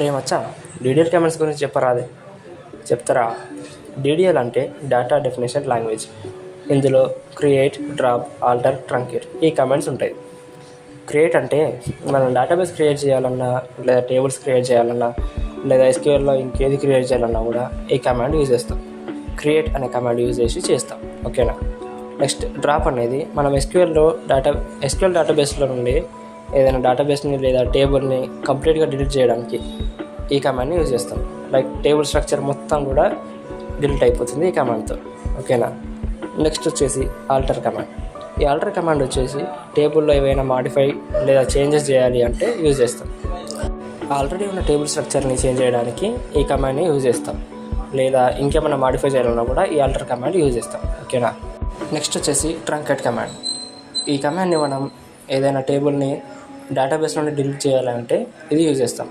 మచ్చా DDL commands గురించి చెప్పరాదే. చెప్తారా. DDL అంటే డేటా డెఫినేషన్ లాంగ్వేజ్. ఇందులో క్రియేట్, డ్రాప్, ఆల్టర్, ట్రంకేట్ ఈ కమాండ్స్ ఉంటాయి. క్రియేట్ అంటే మనం డేటాబేస్ క్రియేట్ చేయాలన్నా, లేదా టేబుల్స్ క్రియేట్ చేయాలన్నా, లేదా ఎస్క్యూఎల్లో ఇంకేది క్రియేట్ చేయాలన్నా కూడా ఈ కమాండ్ యూజ్ చేస్తాం. క్రియేట్ అనే కమాండ్ యూజ్ చేసి చేస్తాం. ఓకేనా. నెక్స్ట్ డ్రాప్ అనేది మనం ఎస్క్యూఎల్ డేటాబేస్లో నుండి ఏదైనా డేటాబేస్ని లేదా టేబుల్ని కంప్లీట్గా డిలీట్ చేయడానికి ఈ కమాండ్ని యూజ్ చేస్తాం. లైక్ టేబుల్ స్ట్రక్చర్ మొత్తం కూడా డిలీట్ అయిపోతుంది ఈ కమాండ్తో. ఓకేనా. నెక్స్ట్ వచ్చేసి ఆల్టర్ కమాండ్. ఈ ఆల్టర్ కమాండ్ వచ్చేసి టేబుల్లో ఏవైనా మాడిఫై లేదా చేంజెస్ చేయాలి అంటే యూజ్ చేస్తాం. ఆల్రెడీ ఉన్న టేబుల్ స్ట్రక్చర్ని చేంజ్ చేయడానికి ఈ కమాండ్ని యూజ్ చేస్తాం. లేదా ఇంకేమైనా మాడిఫై చేయాలన్నా కూడా ఈ ఆల్టర్ కమాండ్ యూజ్ చేస్తాం. ఓకేనా. నెక్స్ట్ వచ్చేసి ట్రంకేట్ కమాండ్. ఈ కమాండ్ని మనం ఏదైనా టేబుల్ని డేటాబేస్ నుండి డిలీట్ చేయాలంటే ఇది యూజ్ చేస్తాం.